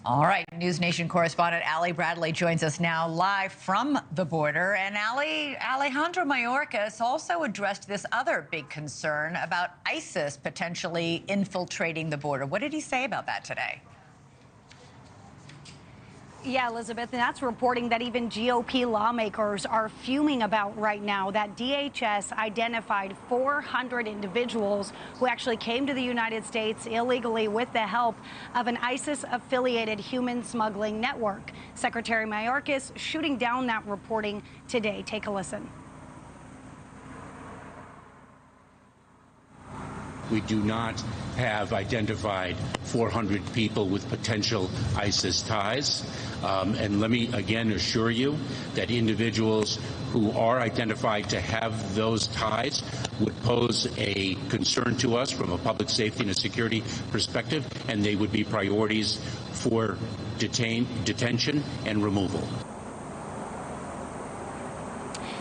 All right, NewsNation correspondent Ali Bradley joins us now live from the border. And Ali, Alejandro Mayorkas also addressed this other big concern about ISIS potentially infiltrating the border. What did he say about that today? Yeah, Elizabeth, and that's reporting that even GOP lawmakers are fuming about right now that DHS identified 400 individuals who actually came to the United States illegally with the help of an ISIS-affiliated human smuggling network. Secretary Mayorkas shooting down that reporting today. Take a listen. We do not have identified 400 people with potential ISIS ties. And let me again assure you that individuals who are identified to have those ties would pose a concern to us from a public safety and a security perspective, and they would be priorities for detention and removal.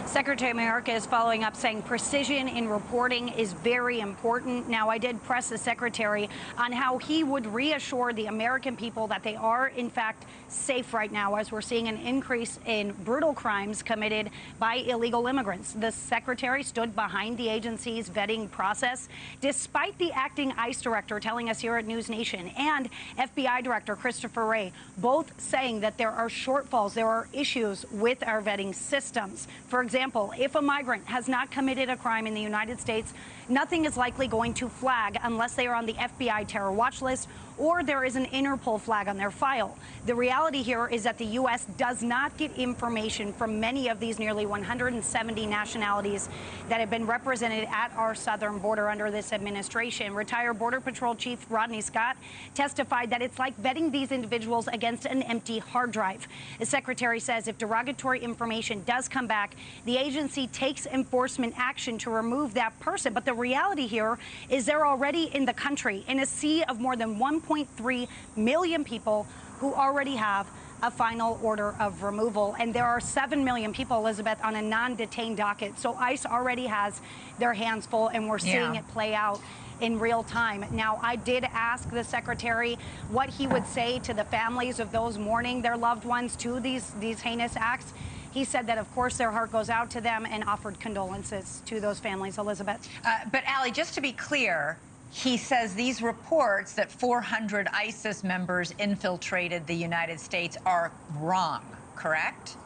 Secretary Mayorkas is following up saying precision in reporting is very important. Now, I did press the secretary on how he would reassure the American people that they are, in fact, safe right now as we're seeing an increase in brutal crimes committed by illegal immigrants. The secretary stood behind the agency's vetting process, despite the acting ICE director telling us here at NewsNation and FBI Director Christopher Wray both saying that there are shortfalls, there are issues with our vetting systems. For example, if a migrant has not committed a crime in the United States, nothing is likely going to flag unless they are on the FBI terror watch list or there is an Interpol flag on their file. The reality here is that the U.S. does not get information from many of these nearly 170 nationalities that have been represented at our southern border under this administration. Retired Border Patrol Chief Rodney Scott testified that it's like vetting these individuals against an empty hard drive. The secretary says if derogatory information does come back, the agency takes enforcement action to remove that person. But the reality here is they're already in the country in a sea of more than 1.3 million people who already have a final order of removal. And there are 7 million people, Elizabeth, on a non-detained docket. So ICE already has their hands full, and we're seeing it play out in real time. Now, I did ask the secretary what he would say to the families of those mourning their loved ones to these heinous acts. He said that, of course, their heart goes out to them and offered condolences to those families, Elizabeth. But, Ali, just to be clear, he says these reports that 400 ISIS members infiltrated the United States are wrong, correct?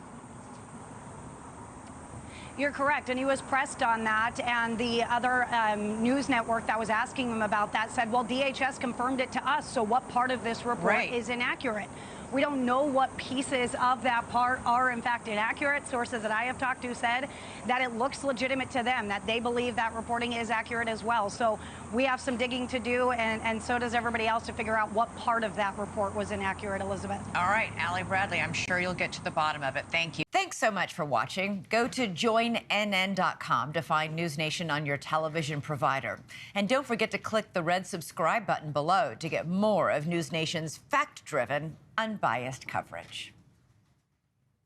You're correct, and he was pressed on that, and the other news network that was asking him about that said, well, DHS confirmed it to us, so what part of this report is inaccurate? We don't know what pieces of that part are, in fact, inaccurate. Sources that I have talked to said that it looks legitimate to them, that they believe that reporting is accurate as well. So we have some digging to do, and so does everybody else, to figure out what part of that report was inaccurate, Elizabeth. All right, Ali Bradley, I'm sure you'll get to the bottom of it. Thank you. Thanks so much for watching. Go to joinnn.com to find NewsNation on your television provider. And don't forget to click the red subscribe button below to get more of NewsNation's fact-driven, unbiased coverage.